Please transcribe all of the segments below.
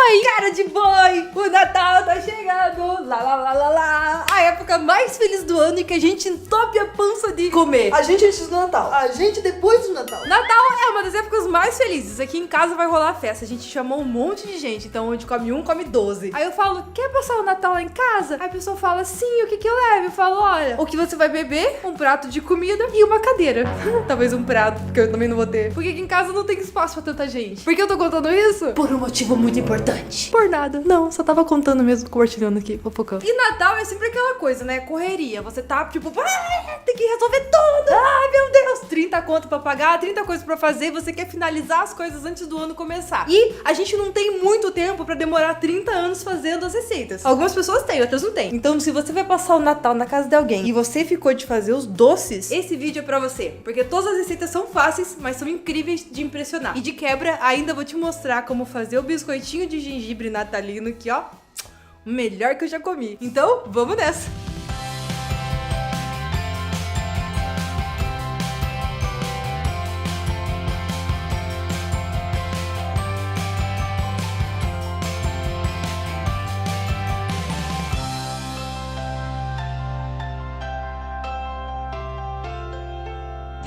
boi! Cara de boi! O Natal tá chegando! Lá, lá, lá, lá, lá! A época mais feliz do ano e que a gente entope a pança de comer. A gente antes do Natal, a gente depois do Natal. Natal é uma das épocas mais felizes. Aqui em casa vai rolar festa. A gente chamou um monte de gente. Então, onde come um, come 12. Aí eu falo, quer passar o Natal lá em casa? Aí a pessoa fala, sim, o que que eu levo? Eu falo, olha, o que você vai beber, um prato de comida e uma cadeira. Talvez um prato, porque eu também não vou ter. Porque aqui em casa não tem espaço pra tanta gente. Por que eu tô contando isso? Por um motivo muito importante. Por nada. Não, só tava contando mesmo, compartilhando aqui, fofocando. E Natal é sempre aquela coisa, né? Correria. Você tá, tipo, tem que resolver tudo. Ai, meu Deus. 30 conto pra pagar, 30 coisas pra fazer. Você quer finalizar as coisas antes do ano começar. E a gente não tem muito tempo pra demorar 30 anos fazendo as receitas. Algumas pessoas têm, outras não têm. Então, se você vai passar o Natal na casa de alguém e você ficou de fazer os doces, esse vídeo é pra você. Porque todas as receitas são fáceis, mas são incríveis de impressionar. E de quebra, ainda vou te mostrar como fazer o biscoitinho de gengibre natalino, que ó, o melhor que eu já comi. Então, vamos nessa!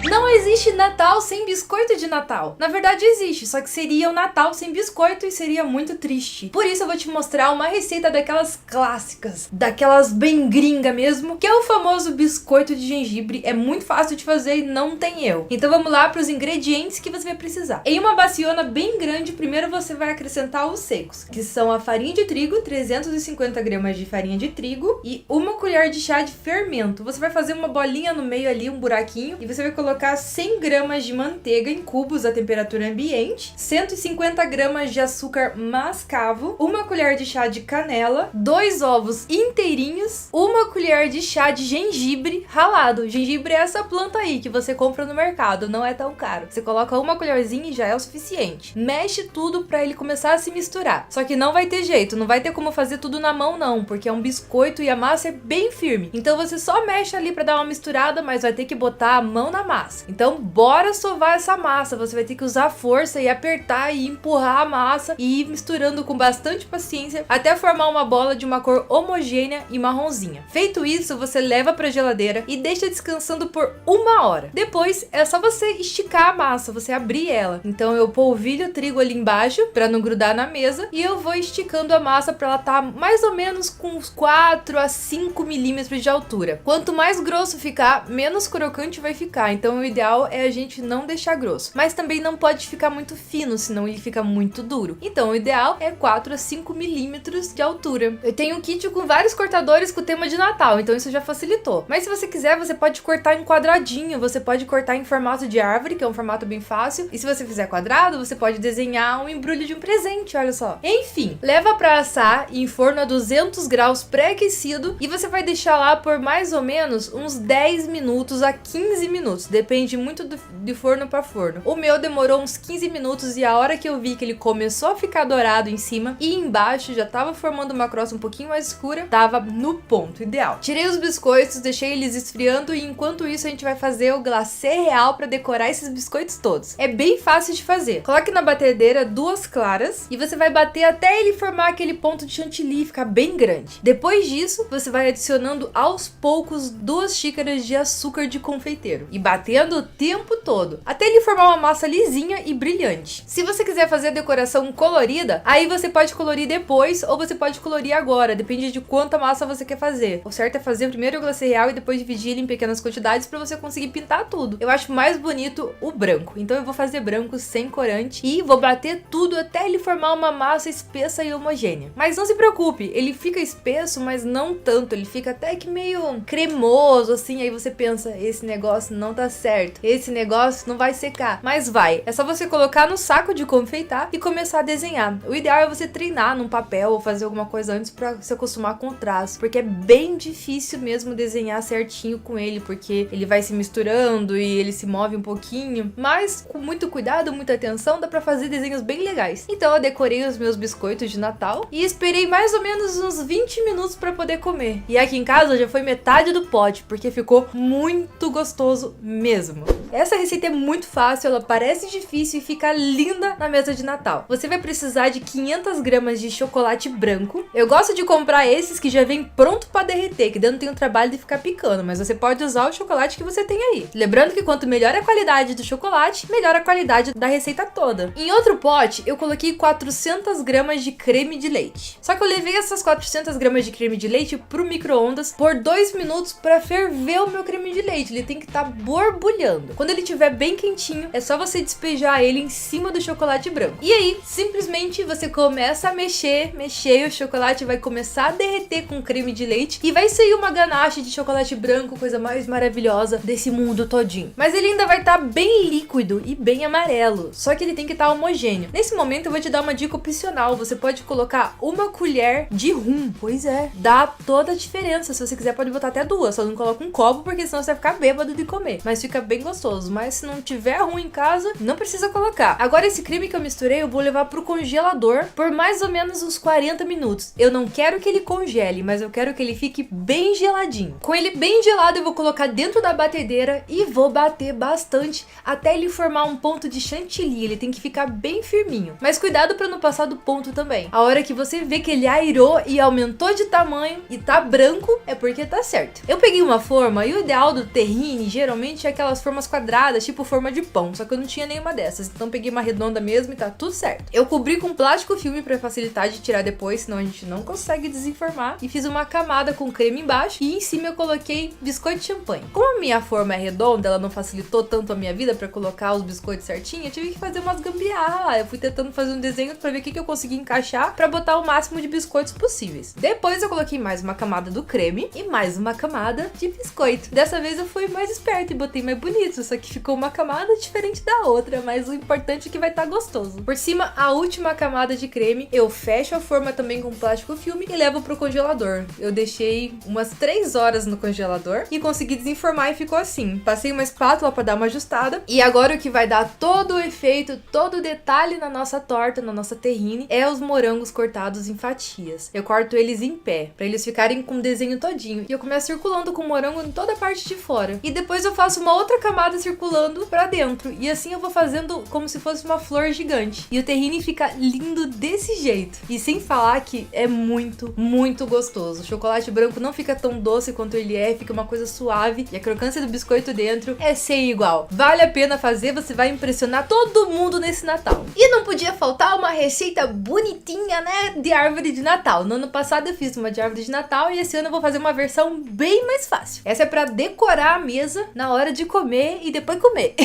Não existe Natal sem biscoito de Natal. Na verdade existe, só que seria o Natal sem biscoito e seria muito triste. Por isso eu vou te mostrar uma receita daquelas clássicas, daquelas bem gringa mesmo, que é o famoso biscoito de gengibre. É muito fácil de fazer e não tem erro. Então vamos lá para os ingredientes que você vai precisar. Em uma baciona bem grande, primeiro você vai acrescentar os secos, que são a farinha de trigo, 350 gramas de farinha de trigo e uma colher de chá de fermento. Você vai fazer uma bolinha no meio ali, um buraquinho, e você vai colocar 100 gramas de manteiga em cubos a temperatura ambiente, 150 gramas de açúcar mascavo, uma colher de chá de canela, 2 ovos inteirinhos, uma colher de chá de gengibre ralado. Gengibre é essa planta aí que você compra no mercado, não é tão caro. Você coloca uma colherzinha e já é o suficiente. Mexe tudo pra ele começar a se misturar. Só que não vai ter jeito, não vai ter como fazer tudo na mão não, porque é um biscoito e a massa é bem firme. Então você só mexe ali pra dar uma misturada, mas vai ter que botar a mão na massa. Então bora sovar essa massa, você vai ter que usar força e apertar e empurrar a massa e ir misturando com bastante paciência até formar uma bola de uma cor homogênea e marronzinha. Feito isso, você leva pra geladeira e deixa descansando por 1 hora. Depois é só você esticar a massa, você abrir ela. Então eu polvilho o trigo ali embaixo pra não grudar na mesa e eu vou esticando a massa pra ela estar mais ou menos com uns 4 a 5 milímetros de altura. Quanto mais grosso ficar, menos crocante vai ficar. Então o ideal é a gente não deixar grosso, mas também não pode ficar muito fino, senão ele fica muito duro. Então o ideal é 4 a 5 milímetros de altura. Eu tenho um kit com vários cortadores com o tema de Natal, então isso já facilitou. Mas se você quiser, você pode cortar em quadradinho, você pode cortar em formato de árvore, que é um formato bem fácil, e se você fizer quadrado, você pode desenhar um embrulho de um presente, olha só. Enfim, leva pra assar em forno a 200 graus pré-aquecido e você vai deixar lá por mais ou menos uns 10 minutos a 15 minutos, depende muito de forno para forno. O meu demorou uns 15 minutos e a hora que eu vi que ele começou a ficar dourado em cima e embaixo já tava formando uma crosta um pouquinho mais escura, tava no ponto ideal. Tirei os biscoitos, deixei eles esfriando e enquanto isso a gente vai fazer o glacê real para decorar esses biscoitos todos. É bem fácil de fazer. Coloque na batedeira 2 claras e você vai bater até ele formar aquele ponto de chantilly, ficar bem grande. Depois disso, você vai adicionando aos poucos 2 xícaras de açúcar de confeiteiro e batendo o tempo todo, até ele formar uma massa lisinha e brilhante. Se você quiser fazer a decoração colorida, aí você pode colorir depois ou você pode colorir agora, depende de quanta massa você quer fazer. O certo é fazer primeiro o glacê real e depois dividir ele em pequenas quantidades para você conseguir pintar tudo. Eu acho mais bonito o branco, então eu vou fazer branco sem corante e vou bater tudo até ele formar uma massa espessa e homogênea. Mas não se preocupe, ele fica espesso, mas não tanto, ele fica até que meio cremoso assim, aí você pensa, esse negócio não tá certo, esse negócio não vai secar, mas vai. É só você colocar no saco de confeitar e começar a desenhar. O ideal é você treinar num papel ou fazer alguma coisa antes pra se acostumar com o traço, porque é bem difícil mesmo desenhar certinho com ele, porque ele vai se misturando e ele se move um pouquinho, mas com muito cuidado, muita atenção, dá pra fazer desenhos bem legais. Então eu decorei os meus biscoitos de Natal e esperei mais ou menos uns 20 minutos pra poder comer. E aqui em casa já foi metade do pote, porque ficou muito gostoso mesmo. Essa receita é muito fácil, ela parece difícil e fica linda na mesa de Natal. Você vai precisar de 500 gramas de chocolate branco. Eu gosto de comprar esses que já vem pronto para derreter, que daí não tem o trabalho de ficar picando, mas você pode usar o chocolate que você tem aí. Lembrando que quanto melhor a qualidade do chocolate, melhor a qualidade da receita toda. Em outro pote, eu coloquei 400 gramas de creme de leite. Só que eu levei essas 400 gramas de creme de leite pro micro-ondas por 2 minutos para ferver o meu creme de leite. Ele tem que estar borbulhando. Quando ele estiver bem quentinho, é só você despejar ele em cima do chocolate branco. E aí, simplesmente você começa a mexer e o chocolate vai começar a derreter com o creme de leite e vai sair uma ganache de chocolate branco, coisa mais maravilhosa desse mundo todinho. Mas ele ainda vai estar bem líquido e bem amarelo, só que ele tem que estar homogêneo. Nesse momento eu vou te dar uma dica opcional, você pode colocar uma colher de rum, pois é, dá toda a diferença. Se você quiser pode botar até 2, só não coloca um copo porque senão você vai ficar bêbado de comer, mas fica bem gostoso. Mas se não tiver rum em casa, não precisa colocar. Agora esse creme que eu misturei eu vou levar pro congelador por mais ou menos uns 40 minutos. Eu não quero que ele congele, mas eu quero que ele fique bem geladinho. Com ele bem gelado eu vou colocar dentro da batedeira e vou bater bastante até ele formar um ponto de chantilly. Ele tem que ficar bem firminho, mas cuidado para não passar do ponto também. A hora que você vê que ele airou e aumentou de tamanho e tá branco, é porque tá certo. Eu peguei uma forma e o ideal do terrine geralmente é aquelas formas quadradas, tipo forma de pão, só que eu não tinha nenhuma dessas, então peguei uma redonda mesmo e tá tudo certo. Eu cobri com plástico filme para facilitar de tirar depois, senão a gente não consegue desenformar, e fiz uma camada com creme embaixo e em cima eu coloquei biscoito de champanhe. Como a minha forma é redonda, ela não facilitou tanto a minha vida para colocar os biscoitos certinho, eu tive que fazer umas gambiarra. Eu fui tentando fazer um desenho para ver o que eu consegui encaixar para botar o máximo de biscoitos possíveis. Depois eu coloquei mais uma camada do creme e mais uma camada de biscoito. Dessa vez eu fui mais esperta e botei mais bonito, só que ficou uma camada diferente da outra, mas o importante é que vai estar gostoso. Por cima, a última camada de creme, eu fecho a forma também com plástico filme e levo pro congelador. Eu deixei umas 3 horas no congelador e consegui desenformar e ficou assim. Passei uma espátula para dar uma ajustada e agora o que vai dar todo o efeito, todo o detalhe na nossa torta, na nossa terrine, é os morangos cortados em fatias. Eu corto eles em pé, para eles ficarem com o desenho todinho. E eu começo circulando com o morango em toda a parte de fora. E depois eu faço uma outra camada circulando para dentro. E assim eu vou fazendo como se fosse uma flor gigante. E o terrine fica lindo desse jeito. E sem falar que é muito, muito gostoso. O chocolate branco não fica tão doce quanto ele é, fica uma coisa suave. E a crocância do biscoito dentro é sem igual. Vale a pena fazer, você vai impressionar todo mundo nesse Natal. E não podia faltar uma receita bonitinha, né, de árvore de Natal. No ano passado eu fiz uma de árvore de Natal e esse ano eu vou fazer uma versão bem mais fácil. Essa é pra decorar a mesa na hora de comer e depois comer.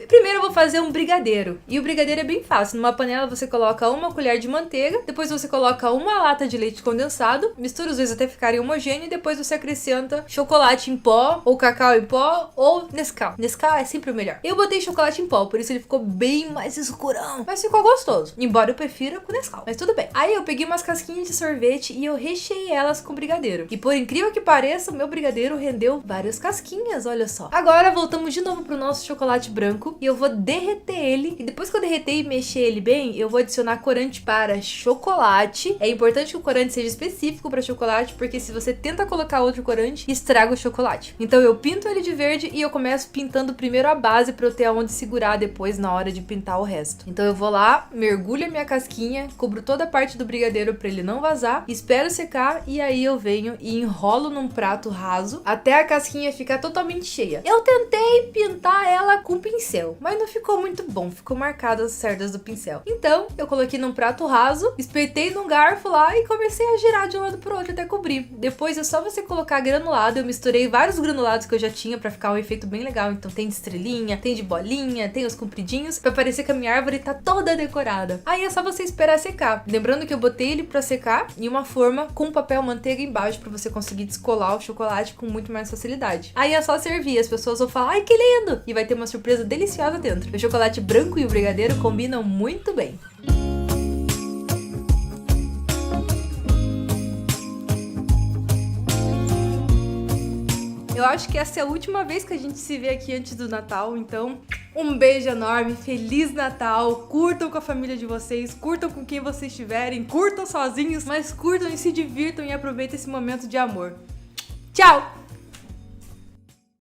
Primeiro eu vou fazer um brigadeiro. E o brigadeiro é bem fácil. Numa panela você coloca uma colher de manteiga, depois você coloca uma lata de leite condensado, mistura os dois até ficarem homogêneos e depois você acrescenta chocolate em pó, ou cacau em pó, ou Nescau. Nescau é sempre o melhor. Eu botei chocolate em pó, por isso ele ficou bem mais escurão, mas ficou gostoso. Embora eu prefira com Nescau, mas tudo bem. Aí eu peguei umas casquinhas de sorvete e eu recheei elas com brigadeiro. E por incrível que pareça, o meu brigadeiro rendeu várias casquinhas, olha só. Agora voltamos de novo pro nosso chocolate branco e eu vou derreter ele. E depois que eu derreter e mexer ele bem, eu vou adicionar corante para chocolate. É importante que o corante seja específico para chocolate, porque se você tenta colocar outro corante, estraga o chocolate. Então eu pinto ele de verde e eu começo pintando primeiro a base para eu ter aonde segurar depois na hora de pintar o resto. Então eu vou lá, mergulho a minha casquinha, cubro toda a parte do brigadeiro para ele não vazar, espero secar e aí eu venho e enrolo num prato raso até a casquinha ficar totalmente cheia. Eu tentei pintar ela com pincel, mas não ficou muito bom, ficou marcadas as cerdas do pincel. Então eu coloquei num prato raso, espetei num garfo lá e comecei a girar de um lado pro outro até cobrir. Depois é só você colocar granulado. Eu misturei vários granulados que eu já tinha pra ficar um efeito bem legal. Então tem de estrelinha, tem de bolinha, tem os compridinhos, pra parecer que a minha árvore tá toda decorada. Aí é só você esperar secar. Lembrando que eu botei ele pra secar em uma forma com papel manteiga embaixo pra você conseguir descolar o chocolate com muito mais facilidade. Aí é só servir, as pessoas vão falar, ai que lindo! E vai ter uma surpresa deliciosa dentro. O chocolate branco e o brigadeiro combinam muito bem. Eu acho que essa é a última vez que a gente se vê aqui antes do Natal, então um beijo enorme, Feliz Natal, curtam com a família de vocês, curtam com quem vocês estiverem, curtam sozinhos, mas curtam e se divirtam e aproveitem esse momento de amor. Tchau!